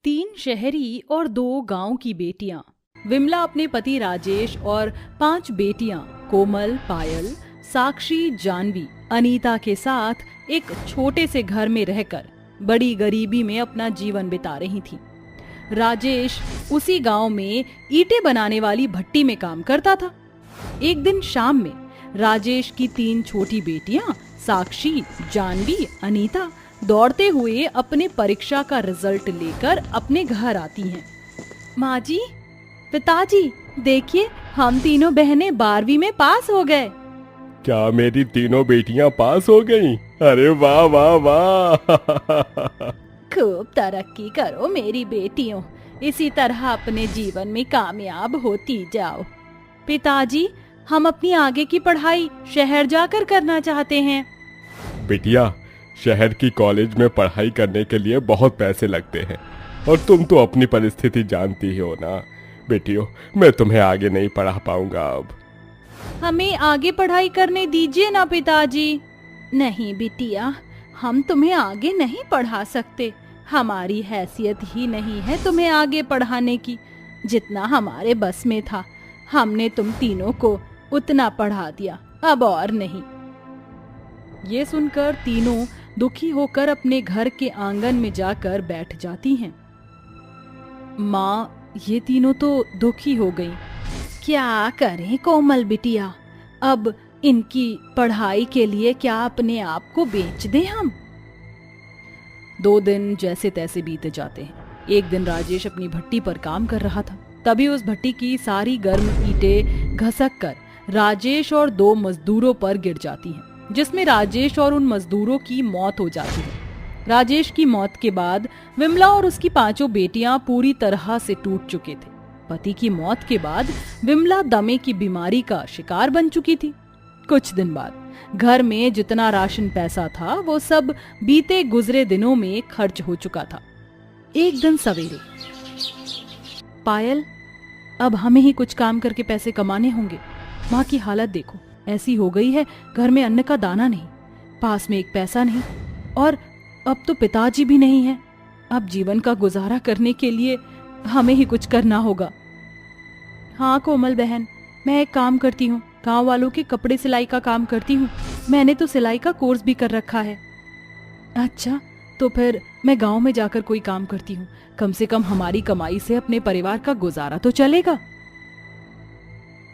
3 शहरी और 2 गांव की बेटियां। विमला अपने पति राजेश और 5 बेटियां कोमल, पायल, साक्षी, जानवी, अनीता के साथ एक छोटे से घर में रहकर बड़ी गरीबी में अपना जीवन बिता रही थीं। राजेश उसी गांव में ईंटें बनाने वाली भट्टी में काम करता था। एक दिन शाम में राजेश की 3 छोटी बेटियां साक्षी, जानवी, अनीता दौड़ते हुए अपने परीक्षा का रिजल्ट लेकर अपने घर आती हैं। माँ जी, पिताजी, देखिए हम तीनों बहनें 12वीं में पास हो गए। क्या मेरी तीनों बेटियां पास हो गईं? अरे वाह वाह वाह! खूब तरक्की करो मेरी बेटियों, इसी तरह अपने जीवन में कामयाब होती जाओ। पिताजी, हम अपनी आगे की पढ़ाई शहर जाकर करना चाहते हैं। बिटिया, शहर की कॉलेज में पढ़ाई करने के लिए बहुत पैसे लगते हैं और तुम तो अपनी परिस्थिति जानती ही हो ना। बेटियों, मैं तुम्हें आगे नहीं पढ़ा पाऊंगा अब। हमें आगे पढ़ाई करने दीजिए ना पिताजी। नहीं बिटिया, हम तुम्हें आगे नहीं पढ़ा सकते। हमारी हैसियत ही नहीं है तुम्हें आगे पढ़ाने की। जितना हमारे बस में था हमने तुम तीनों को उतना पढ़ा दिया, अब और नहीं। ये सुनकर तीनों दुखी होकर अपने घर के आंगन में जाकर बैठ जाती हैं। माँ, ये तीनों तो दुखी हो गईं। क्या करें कोमल बिटिया, अब इनकी पढ़ाई के लिए क्या अपने आप को बेच दें हम? 2 दिन जैसे तैसे बीत जाते हैं। एक दिन राजेश अपनी भट्टी पर काम कर रहा था। तभी उस भट्टी की सारी गर्म ईंटें घसक कर राजेश और 2 मजदूरों पर गिर जाती हैं, जिसमें राजेश और उन मजदूरों की मौत हो जाती है। राजेश की मौत के बाद विमला और उसकी 5 बेटियां पूरी तरह से टूट चुके थे। पति की मौत के बाद विमला दमे की बीमारी का शिकार बन चुकी थी। कुछ दिन बाद घर में जितना राशन पैसा था वो सब बीते गुजरे दिनों में खर्च हो चुका था। एक दिन सवेरे, पायल, अब हमें ही कुछ काम करके पैसे कमाने होंगे। माँ की हालत देखो, ऐसी हो गई है, घर में अन्न का दाना नहीं, पास में एक पैसा नहीं, और अब तो पिताजी भी नहीं है। अब जीवन का गुजारा करने के लिए हमें ही कुछ करना होगा। हाँ कोमल बहन, मैं एक काम करती हूँ, गांव वालों के कपड़े सिलाई का काम करती हूँ। मैंने तो सिलाई का कोर्स भी कर रखा है। अच्छा, तो फिर मैं गांव में जाकर कोई काम करती हूँ। कम से कम हमारी कमाई से अपने परिवार का गुजारा तो चलेगा।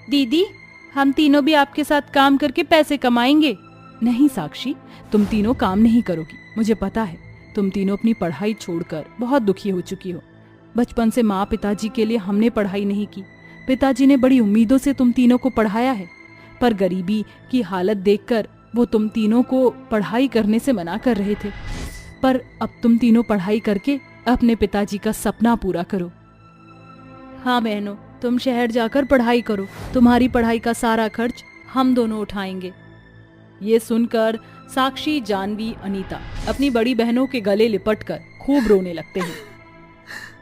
दीदी, हम तीनों भी आपके साथ काम करके पैसे कमाएंगे। नहीं साक्षी, तुम तीनों काम नहीं करोगी। मुझे पता है तुम तीनों अपनी पढ़ाई छोड़कर बहुत दुखी हो चुकी हो। बचपन से माँ पिताजी के लिए हमने पढ़ाई नहीं की। पिताजी ने बड़ी उम्मीदों से तुम तीनों को पढ़ाया है, पर गरीबी की हालत देखकर वो तुम तीनों को पढ़ाई करने से मना कर रहे थे। पर अब तुम तीनों पढ़ाई करके अपने पिताजी का सपना पूरा करो। हाँ बहनों, तुम शहर जाकर पढ़ाई करो, तुम्हारी पढ़ाई का सारा खर्च हम दोनों उठाएंगे। ये सुनकर साक्षी, जानवी, अनीता अपनी बड़ी बहनों के गले लिपटकर खूब रोने लगते हैं।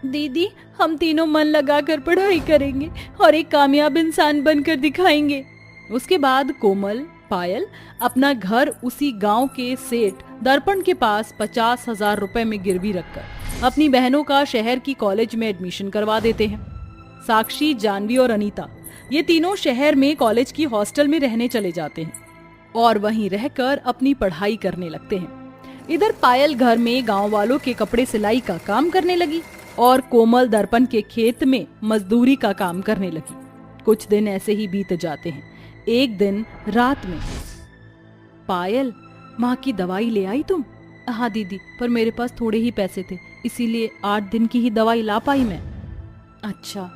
दीदी, हम तीनों मन लगाकर पढ़ाई करेंगे और एक कामयाब इंसान बनकर दिखाएंगे। उसके बाद कोमल, पायल अपना घर उसी गांव के सेठ दर्पण के पास 50,000 रुपए में गिरवी रखकर अपनी बहनों का शहर की कॉलेज में एडमिशन करवा देते हैं। साक्षी, जानवी और अनीता ये तीनों शहर में कॉलेज की हॉस्टल में रहने चले जाते हैं और वहीं रहकर अपनी पढ़ाई करने लगते हैं। इधर पायल घर में गांव वालों के कपड़े सिलाई का काम करने लगी और कोमल दर्पण के खेत में मजदूरी का काम करने लगी। कुछ दिन ऐसे ही बीत जाते हैं। एक दिन रात में, पायल, माँ की दवाई ले आई तुम? हाँ दीदी, पर मेरे पास थोड़े ही पैसे थे, इसीलिए 8 दिन की ही दवाई ला पाई मैं। अच्छा,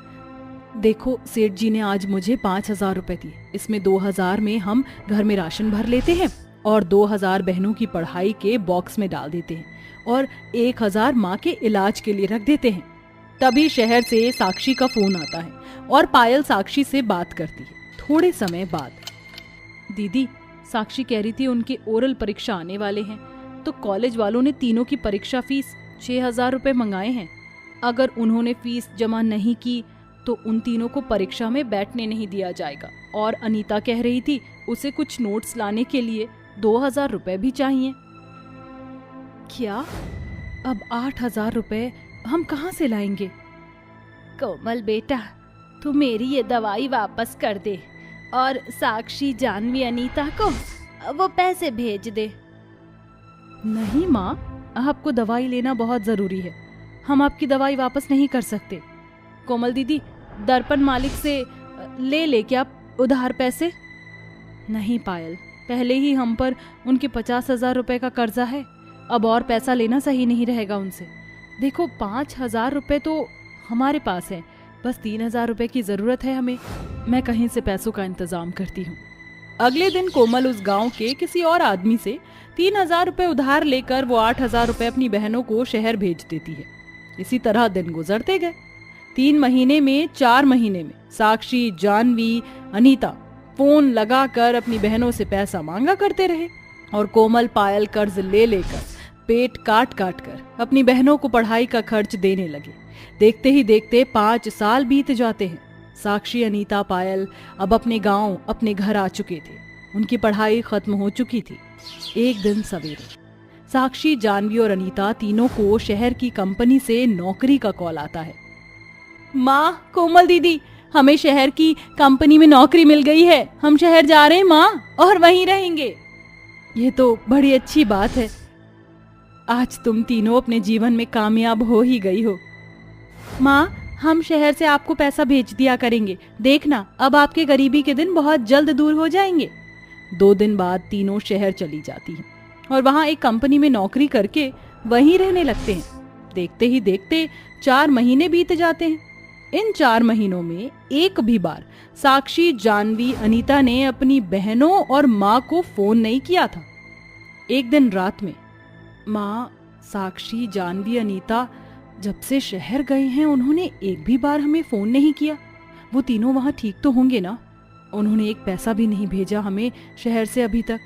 देखो सेठ जी ने आज मुझे 5,000 रुपए दिए। इसमें 2,000 में हम घर में राशन भर लेते हैं और 2,000 बहनों की पढ़ाई के बॉक्स में डाल देते हैं और 1,000 माँ के इलाज के लिए रख देते हैं। तभी शहर से साक्षी का फोन आता है और पायल साक्षी से बात करती है। थोड़े समय बाद, दीदी, साक्षी कह रही थी उनके ओरल परीक्षा आने वाले हैं, तो कॉलेज वालों ने तीनों की परीक्षा फीस 6,000 रुपए मंगाए हैं। अगर उन्होंने फीस जमा नहीं की तो उन तीनों को परीक्षा में बैठने नहीं दिया जाएगा। और अनीता कह रही थी उसे कुछ नोट्स लाने के लिए 2,000 रुपए भी चाहिए। क्या अब 8,000 रुपए हम कहाँ से लाएंगे? कोमल बेटा, तू मेरी ये दवाई वापस कर दे और साक्षी, जानवी, अनीता को वो पैसे भेज दे। नहीं माँ, आपको दवाई लेना बहुत जरूरी है, हम आपकी दवाई वापस नहीं कर सकते। कोमल दीदी, दर्पण मालिक से ले क्या उधार पैसे? नहीं पायल, पहले ही हम पर उनके 50,000 रुपए का कर्जा है, अब और पैसा लेना सही नहीं रहेगा उनसे। देखो 5,000 रुपए तो हमारे पास है, बस 3,000 रुपए की जरूरत है हमें। मैं कहीं से पैसों का इंतजाम करती हूँ। अगले दिन कोमल उस गांव के किसी और आदमी से 3,000 रुपए उधार लेकर वो 8,000 रुपए अपनी बहनों को शहर भेज देती है। इसी तरह दिन गुजरते गए। 3 महीने में 4 महीने में साक्षी, जानवी, अनीता फोन लगाकर अपनी बहनों से पैसा मांगा करते रहे और कोमल, पायल कर्ज ले लेकर, पेट काट काट कर अपनी बहनों को पढ़ाई का खर्च देने लगे। देखते ही देखते 5 साल बीत जाते हैं। साक्षी, अनीता, पायल अब अपने गांव, अपने घर आ चुके थे। उनकी पढ़ाई खत्म हो चुकी थी। एक दिन सवेरे साक्षी, जानवी और अनीता तीनों को शहर की कंपनी से नौकरी का कॉल आता है। माँ, कोमल दीदी, हमें शहर की कंपनी में नौकरी मिल गई है, हम शहर जा रहे हैं माँ, और वहीं रहेंगे। ये तो बड़ी अच्छी बात है, आज तुम तीनों अपने जीवन में कामयाब हो ही गई हो। माँ, हम शहर से आपको पैसा भेज दिया करेंगे, देखना अब आपके गरीबी के दिन बहुत जल्द दूर हो जाएंगे। 2 दिन बाद तीनों शहर चली जाती हैं और वहाँ एक कंपनी में नौकरी करके वहीं रहने लगते हैं। देखते ही देखते 4 महीने बीत जाते हैं। इन 4 महीनों में एक भी बार साक्षी, जानवी, अनीता ने अपनी बहनों और माँ को फोन नहीं किया था। एक दिन रात में, माँ, साक्षी, जानवी, अनीता जब से शहर गए हैं उन्होंने एक भी बार हमें फोन नहीं किया। वो तीनों वहाँ ठीक तो होंगे ना? उन्होंने एक पैसा भी नहीं भेजा हमें शहर से अभी तक।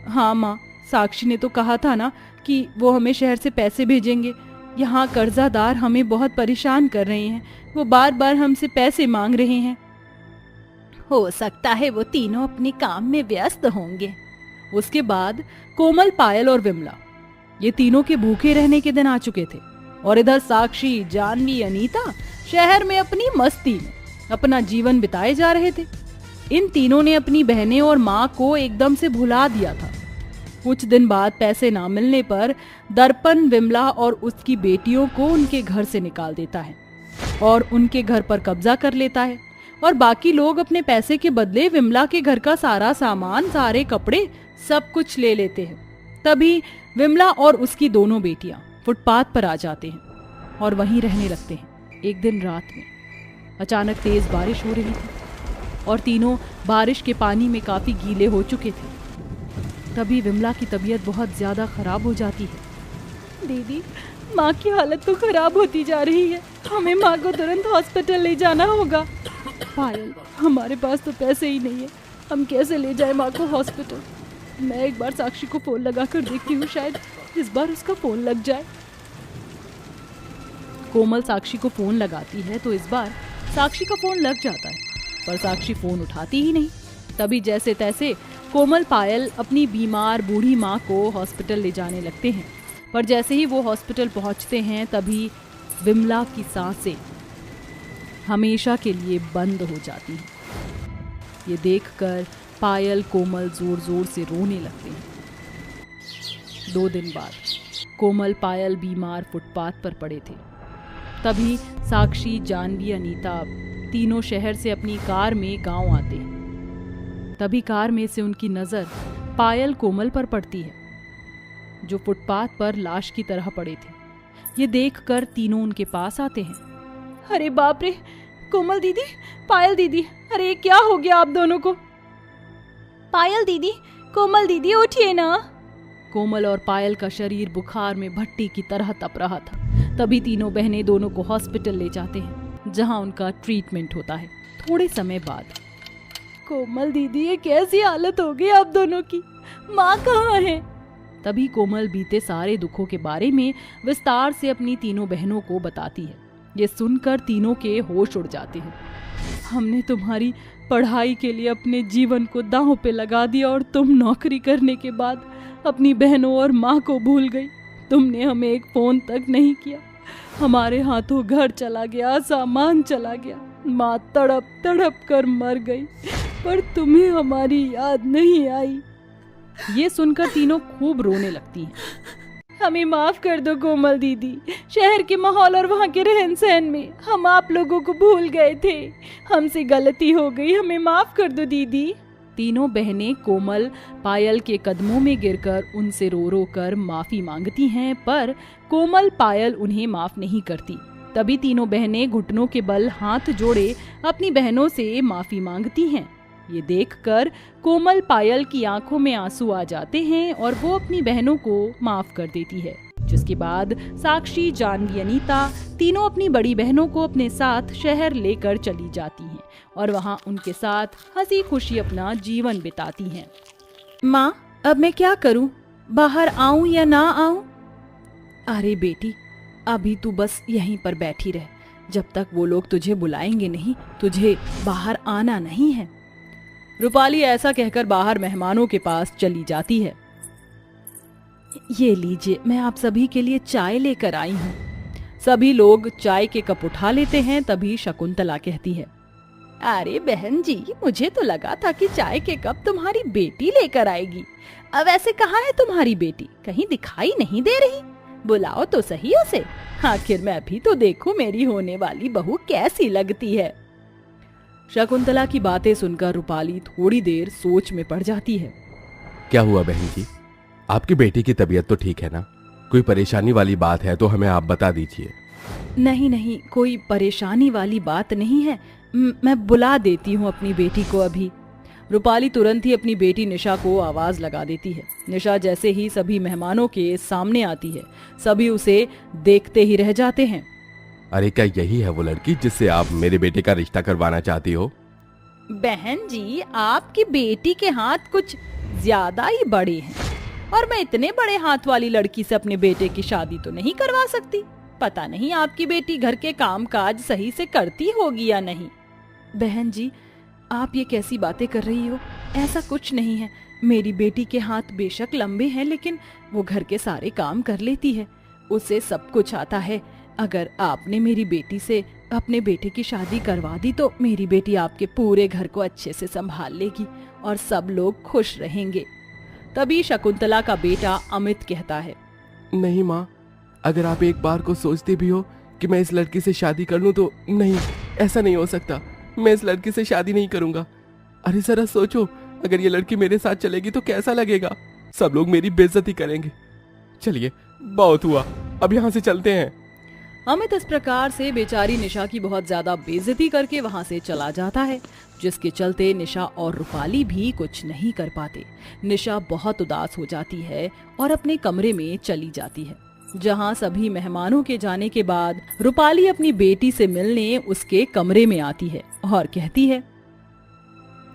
हाँ माँ, साक्षी ने तो कहा था ना कि वो हमें शहर से पैसे भेजेंगे। यहाँ कर्जादार हमें बहुत परेशान कर रहे हैं, वो बार बार हमसे पैसे मांग रहे हैं। हो सकता है वो तीनों अपने काम में व्यस्त होंगे। उसके बाद कोमल, पायल और विमला, ये तीनों के भूखे रहने के दिन आ चुके थे और इधर साक्षी, जानवी, अनीता शहर में अपनी मस्ती में अपना जीवन बिताए जा रहे थे। इन तीनों ने अपनी बहनें और माँ को एकदम से भुला दिया था। कुछ दिन बाद पैसे ना मिलने पर दर्पण विमला और उसकी बेटियों को उनके घर से निकाल देता है और उनके घर पर कब्जा कर लेता है और बाकी लोग अपने पैसे के बदले विमला के घर का सारा सामान, सारे कपड़े, सब कुछ ले लेते हैं। तभी विमला और उसकी दोनों बेटियां फुटपाथ पर आ जाते हैं और वहीं रहने लगते हैं। एक दिन रात में अचानक तेज बारिश हो रही थी और तीनों बारिश के पानी में काफी गीले हो चुके थे। तभी विमला की तबीयत बहुत ज्यादा खराब हो जाती है। दीदी, माँ की हालत तो खराब होती जा रही है, हमें माँ को तुरंत हॉस्पिटल ले जाना होगा। पायल, हमारे पास तो पैसे ही नहीं है, हम कैसे ले जाए माँ को हॉस्पिटल? मैं एक बार साक्षी को फोन लगा कर देखती हूँ, शायद इस बार उसका फोन लग जाए। कोमल साक्षी को फोन लगाती है तो इस बार साक्षी का फोन लग जाता है, पर साक्षी फोन उठाती ही नहीं। तभी जैसे तैसे कोमल, पायल अपनी बीमार बूढ़ी माँ को हॉस्पिटल ले जाने लगते हैं, पर जैसे ही वो हॉस्पिटल पहुंचते हैं तभी विमला की सांसें हमेशा के लिए बंद हो जाती हैं। ये देखकर पायल, कोमल जोर जोर से रोने लगते हैं। 2 दिन बाद कोमल, पायल बीमार फुटपाथ पर पड़े थे। तभी साक्षी, जानवी, अनीता तीनों शहर से अपनी कार में गांव आते हैं। तभी कार में से उनकी नजर पायल, कोमल पर पड़ती है, जो फुटपाथ पर लाश की तरह पड़े थे। ये देखकर तीनों उनके पास आते हैं। अरे बाप रे, कोमल दीदी, पायल दीदी, अरे क्या हो गया आप दोनों को? पायल दीदी, कोमल दीदी, उठिए ना। कोमल और पायल का शरीर बुखार में भट्टी की तरह तप रहा था। तभी तीनों बहनें दोनों को हॉस्पिटल ले जाते हैं, जहां उनका ट्रीटमेंट होता है। थोड़े समय बाद, कोमल दीदी, ये कैसी हालत हो गई आप दोनों की? माँ कहाँ है? तभी कोमल बीते सारे दुखों के बारे में विस्तार से अपनी तीनों बहनों को बताती है। ये सुनकर तीनों के होश उड़ जाते हैं। हमने तुम्हारी पढ़ाई के लिए अपने जीवन को दांव पे लगा दिया और तुम नौकरी करने के बाद अपनी बहनों और माँ को भूल गई। तुमने हमें एक फोन तक नहीं किया। हमारे हाथों घर चला गया, सामान चला गया, माँ तड़प तड़प कर मर गई, पर तुम्हें हमारी याद नहीं आई। ये सुनकर तीनों खूब रोने लगती हैं। हमें माफ कर दो कोमल दीदी, शहर के माहौल और वहाँ के रहन सहन में हम आप लोगों को भूल गए थे, हमसे गलती हो गई, हमें माफ कर दो दीदी। तीनों बहनें कोमल पायल के कदमों में गिरकर उनसे रो रो कर माफी मांगती हैं, पर कोमल पायल उन्हें माफ नहीं करती। तभी तीनों बहनें घुटनों के बल हाथ जोड़े अपनी बहनों से माफी मांगती हैं। ये देखकर कोमल पायल की आंखों में आंसू आ जाते हैं और वो अपनी बहनों को माफ कर देती है। जिसके बाद साक्षी, जानवी, अनीता तीनों अपनी बड़ी बहनों को अपने साथ शहर लेकर चली जाती हैं और वहाँ उनके साथ हंसी खुशी अपना जीवन बिताती हैं। माँ, अब मैं क्या करूँ? बाहर आऊँ या ना आऊँ? अरे बेटी, अभी तू बस यहीं पर बैठी रह, जब तक वो लोग तुझे बुलाएंगे नहीं, तुझे बाहर आना नहीं है। रूपाली ऐसा कहकर बाहर मेहमानों के पास चली जाती है। ये लीजिए, मैं आप सभी के लिए चाय लेकर आई हूँ। सभी लोग चाय के कप उठा लेते हैं। तभी शकुंतला कहती है, अरे बहन जी, मुझे तो लगा था कि चाय के कप तुम्हारी बेटी लेकर आएगी। अब ऐसे कहाँ है तुम्हारी बेटी? कहीं दिखाई नहीं दे रही। बुलाओ तो सही उसे, आखिर मैं भी तो देखूं मेरी होने वाली बहू कैसी लगती है। शकुंतला की बातें सुनकर रूपाली थोड़ी देर सोच में पड़ जाती है। क्या हुआ बहन जी? आपकी बेटी की तबीयत तो ठीक है ना? कोई परेशानी वाली बात है तो हमें आप बता दीजिए। नहीं नहीं, कोई परेशानी वाली बात नहीं है, मैं बुला देती हूँ अपनी बेटी को अभी। रूपाली तुरंत ही अपनी बेटी निशा को आवाज लगा देती है। निशा जैसे ही सभी मेहमानों के सामने आती है, सभी उसे देखते ही रह जाते हैं। अरे क्या यही है वो लड़की जिससे आप मेरे बेटे का रिश्ता करवाना चाहती हो? बहन जी, आपकी बेटी के हाथ कुछ ज्यादा ही बड़े हैं और मैं इतने बड़े हाथ वाली लड़की से अपने बेटे की शादी तो नहीं करवा सकती। पता नहीं आपकी बेटी घर के काम काज सही से करती होगी या नहीं। बहन जी, आप ये कैसी बातें कर रही हो? ऐसा कुछ नहीं है। मेरी बेटी के हाथ बेशक लंबे हैं, लेकिन वो घर के सारे काम कर लेती है, उसे सब कुछ आता है। अगर आपने मेरी बेटी से अपने बेटे की शादी करवा दी तो मेरी बेटी आपके पूरे घर को अच्छे से संभाल लेगी और सब लोग खुश रहेंगे। तभी शकुंतला का बेटा अमित कहता है, नहीं माँ, अगर आप एक बार को सोचते भी हो कि मैं इस लड़की से शादी कर लूं तो नहीं, ऐसा नहीं हो सकता। मैं इस लड़की से शादी नहीं करूंगा। अरे जरा सोचो, अगर ये लड़की मेरे साथ चलेगी तो कैसा लगेगा? सब लोग मेरी बेइज्जती करेंगे। चलिए, बहुत हुआ, अब यहाँ से चलते हैं। अमित इस प्रकार से बेचारी निशा की बहुत ज्यादा बेइज्जती करके वहां से चला जाता है, जिसके चलते निशा और रूपाली भी कुछ नहीं कर पाते। निशा बहुत उदास हो जाती है और अपने कमरे में चली जाती है, जहां सभी मेहमानों के जाने के बाद रूपाली अपनी बेटी से मिलने उसके कमरे में आती है और कहती है,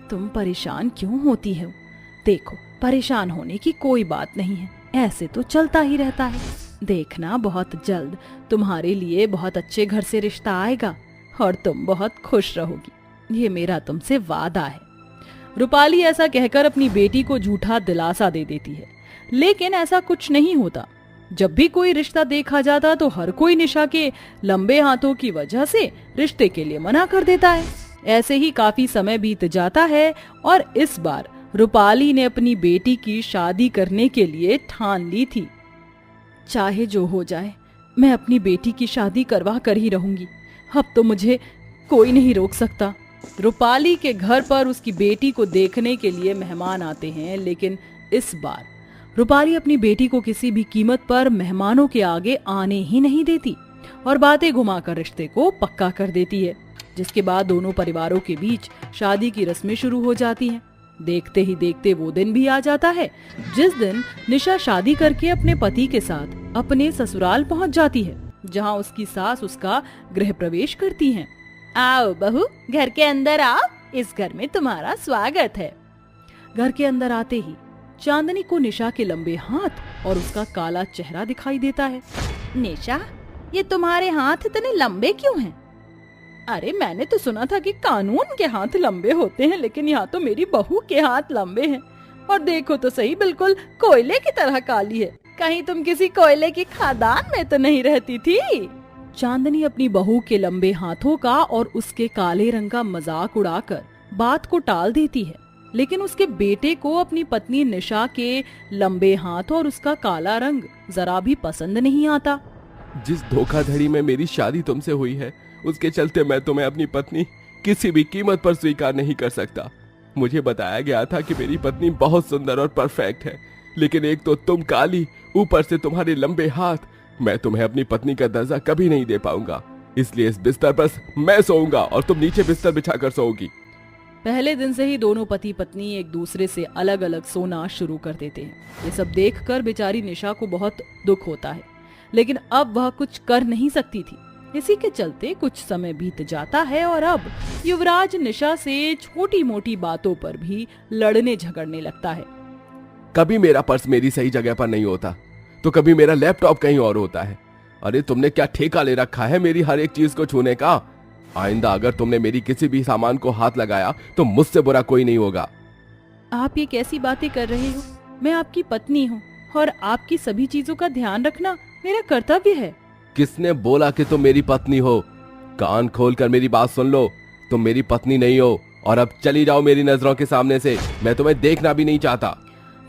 तुम परेशान क्यों होती हो? देखो, परेशान होने की कोई बात नहीं है, ऐसे तो चलता ही रहता है। देखना, बहुत जल्द तुम्हारे लिए बहुत अच्छे घर से रिश्ता आएगा और तुम बहुत खुश रहोगी, ये मेरा तुमसे वादा है। रूपाली ऐसा कहकर अपनी बेटी को झूठा दिलासा दे देती है, लेकिन ऐसा कुछ नहीं होता। जब भी कोई रिश्ता देखा जाता तो हर कोई निशा के लंबे हाथों की वजह से रिश्ते के लिए मना कर देता है। ऐसे ही काफी समय बीत जाता है और इस बार रूपाली ने अपनी बेटी की शादी करने के लिए ठान ली थी। चाहे जो हो जाए, मैं अपनी बेटी की शादी करवा कर ही रहूंगी। अब तो मुझे कोई नहीं रोक सकता। रूपाली के घर पर उसकी बेटी को देखने के लिए मेहमान आते हैं, लेकिन इस बार रूपाली अपनी बेटी को किसी भी कीमत पर मेहमानों के आगे आने ही नहीं देती और बातें घुमाकर रिश्ते को पक्का कर देती है, जिसके बाद दोनों परिवारों के बीच शादी की रस्में शुरू हो जाती हैं। देखते ही देखते वो दिन भी आ जाता है जिस दिन निशा शादी करके अपने पति के साथ अपने ससुराल पहुंच जाती है, जहां उसकी सास उसका गृह प्रवेश करती हैं। आओ बहू, घर के अंदर आओ, इस घर में तुम्हारा स्वागत है। घर के अंदर आते ही चांदनी को निशा के लंबे हाथ और उसका काला चेहरा दिखाई देता है। निशा, ये तुम्हारे हाथ इतने लंबे क्यों हैं? अरे मैंने तो सुना था कि कानून के हाथ लंबे होते हैं, लेकिन यहाँ तो मेरी बहू के हाथ लंबे हैं। और देखो तो सही, बिल्कुल कोयले की तरह काली है। कहीं तुम किसी कोयले की खदान में तो नहीं रहती थी? चांदनी अपनी बहू के लंबे हाथों का और उसके काले रंग का मजाक उड़ाकर बात को टाल देती है, लेकिन उसके बेटे को अपनी पत्नी निशा के लंबे हाथ और उसका काला रंग जरा भी पसंद नहीं आता। जिस धोखाधड़ी में मेरी शादी तुमसे हुई है, उसके चलते मैं तुम्हें अपनी पत्नी किसी भी कीमत पर स्वीकार नहीं कर सकता। मुझे बताया गया था कि मेरी पत्नी बहुत सुंदर और परफेक्ट है, लेकिन एक तो तुम काली, ऊपर से तुम्हारे लंबे हाथ। मैं तुम्हें अपनी पत्नी का दर्जा कभी नहीं दे पाऊंगा, इसलिए इस बिस्तर पर मैं सोऊंगा और तुम नीचे बिस्तर बिछाकर सोओगी। पहले दिन से ही दोनों पति पत्नी एक दूसरे से अलग अलग सोना शुरू कर देते हैं। ये सब देखकर बेचारी निशा को बहुत दुख होता है, लेकिन अब वह कुछ कर नहीं सकती थी। इसी के चलते कुछ समय बीत जाता है और अब युवराज निशा से छोटी मोटी बातों पर भी लड़ने झगड़ने लगता है। कभी मेरा पर्स मेरी सही जगह पर नहीं होता, तो कभी मेरा लैपटॉप कहीं और होता है। अरे तुमने क्या ठेका ले रखा है मेरी हर एक चीज को छूने का? आइंदा अगर तुमने मेरी किसी भी सामान को हाथ लगाया तो मुझसे बुरा कोई नहीं होगा। आप ये कैसी बातें कर रहे हो? मैं आपकी पत्नी हूँ और आपकी सभी चीजों का ध्यान रखना मेरा कर्तव्य है। किसने बोला कि तुम मेरी पत्नी हो? कान खोलकर मेरी बात सुन लो, तुम मेरी पत्नी नहीं हो और अब चली जाओ मेरी नजरों के सामने से। मैं तुम्हें देखना भी नहीं चाहता।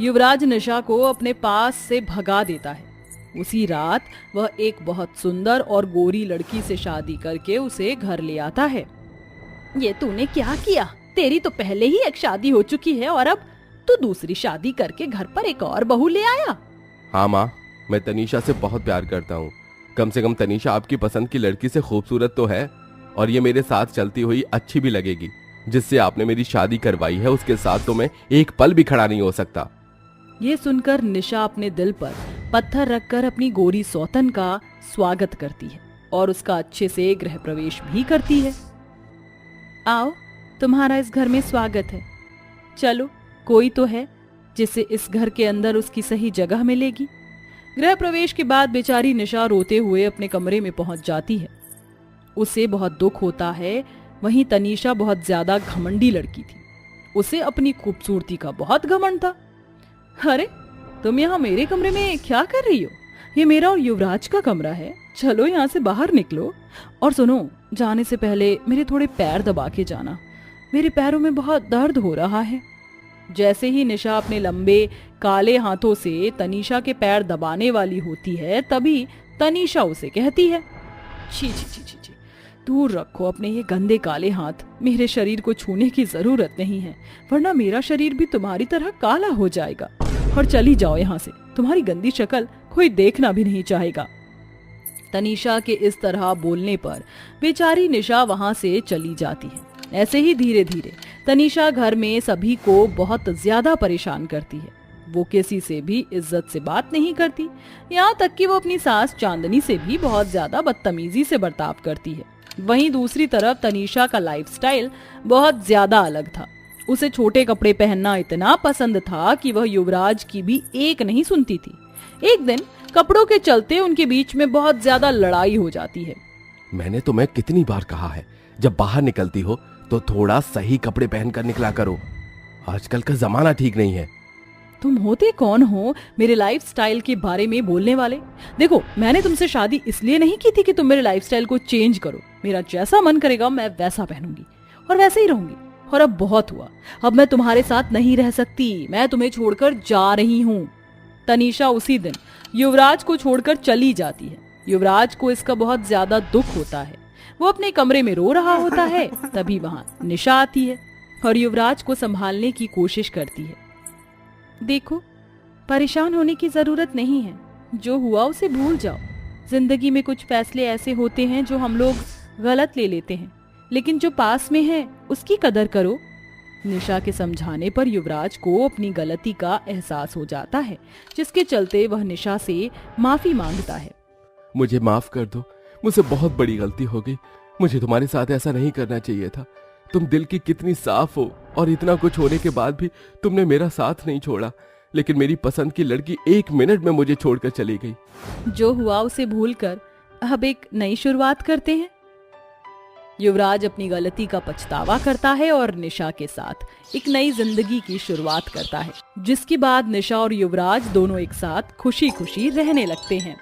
युवराज निशा को अपने पास से भगा देता है। उसी रात वह एक बहुत सुंदर और गोरी लड़की से शादी करके उसे घर ले आता है। ये तूने क्या किया? तेरी तो पहले ही एक शादी हो चुकी है और अब तू दूसरी शादी करके घर पर एक और बहू ले आया। हाँ माँ, मैं तनीषा से बहुत प्यार करता हूँ। कम से कम तनीषा आपकी पसंद की लड़की से खूबसूरत तो है, और ये मेरे साथ चलती हुई अच्छी भी लगेगी। जिससे आपने मेरी शादी करवाई है उसके साथ तो मैं एक पल भी खड़ा नहीं हो सकता। ये सुनकर निशा अपने दिल पर पत्थर रखकर अपनी गोरी सौतन का स्वागत करती है और उसका अच्छे से गृह प्रवेश भी करती है। आओ, तुम्हारा इस घर में स्वागत है। चलो, कोई तो है जिसे इस घर के अंदर उसकी सही जगह मिलेगी। गृह प्रवेश के बाद बेचारी निशा रोते हुए अपने कमरे में पहुंच जाती है। उसे बहुत दुख होता है। वहीं तनीषा बहुत ज्यादा घमंडी लड़की थी। उसे अपनी खूबसूरती का बहुत घमंड था। अरे, तुम यहाँ मेरे कमरे में क्या कर रही हो? ये मेरा और युवराज का कमरा है। चलो यहाँ से बाहर निकलो। और सुनो, जाने से पहले मेरे थोड़े पैर दबा के जाना। मेरे पैरों में बहुत दर्द हो रहा है। जैसे ही निशा अपने लंबे काले हाथों से तनीषा के पैर दबाने वाली होती है, तभी तनीषा उसे कहती है, छी छी छी छी छी, दूर रखो अपने ये गंदे काले हाथ। मेरे शरीर को छूने की जरूरत नहीं है, वरना मेरा शरीर भी तुम्हारी तरह काला हो जाएगा। और चली जाओ यहाँ से, तुम्हारी गंदी शक्ल कोई देखना भी नहीं चाहेगा। तनीषा के इस तरह बोलने पर बेचारी निशा वहां से चली जाती है। ऐसे ही धीरे धीरे तनीषा घर में सभी को बहुत ज्यादा परेशान करती है। वो किसी से भी इज्जत से बात नहीं करती, यहाँ तक कि वो अपनी सास चांदनी से भी बहुत ज्यादा बदतमीजी से बर्ताव करती है। वहीं दूसरी तरफ तनीषा का लाइफस्टाइल बहुत ज्यादा अलग था। उसे छोटे कपड़े पहनना इतना पसंद था कि वह युवराज की भी एक नहीं सुनती थी। एक दिन कपड़ों के चलते उनके बीच में बहुत ज्यादा लड़ाई हो जाती है। मैंने तुम्हें कितनी बार कहा है, जब बाहर निकलती हो तो थोड़ा सही कपड़े पहनकर निकला करो। आजकल का जमाना ठीक नहीं है। तुम होते कौन हो मेरे लाइफस्टाइल के बारे में बोलने वाले? देखो, मैंने तुमसे शादी इसलिए नहीं की थी कि तुम मेरे लाइफस्टाइल को चेंज करो। मेरा जैसा मन करेगा मैं वैसा पहनूंगी और वैसे ही रहूंगी। और अब बहुत हुआ, अब मैं तुम्हारे साथ नहीं रह सकती। मैं तुम्हें छोड़कर जा रही हूँ। तनीषा उसी दिन युवराज को छोड़कर चली जाती है। युवराज को इसका बहुत ज्यादा दुख होता है। वो अपने कमरे में रो रहा होता है, तभी वहां निशा आती है और युवराज को संभालने की कोशिश करती है। देखो, परेशान होने की जरूरत नहीं है। जो हुआ उसे भूल जाओ। जिंदगी में कुछ फैसले ऐसे होते हैं जो हम लोग गलत ले लेते हैं, लेकिन जो पास में है उसकी कदर करो। निशा के समझाने पर युवराज को अपनी गलती का एहसास हो जाता है, जिसके चलते वह निशा से माफी मांगता है। मुझे माफ कर दो, मुझसे बहुत बड़ी गलती हो गई। मुझे तुम्हारे साथ ऐसा नहीं करना चाहिए था। तुम दिल की कितनी साफ हो और इतना कुछ होने के बाद भी तुमने मेरा साथ नहीं छोड़ा। लेकिन मेरी पसंद की लड़की 1 मिनट में मुझे छोड़कर चली गई। जो हुआ उसे भूलकर अब एक नई शुरुआत करते हैं। युवराज अपनी गलती का पछतावा करता है और निशा के साथ एक नई जिंदगी की शुरुआत करता है, जिसके बाद निशा और युवराज दोनों एक साथ खुशी खुशी रहने लगते हैं।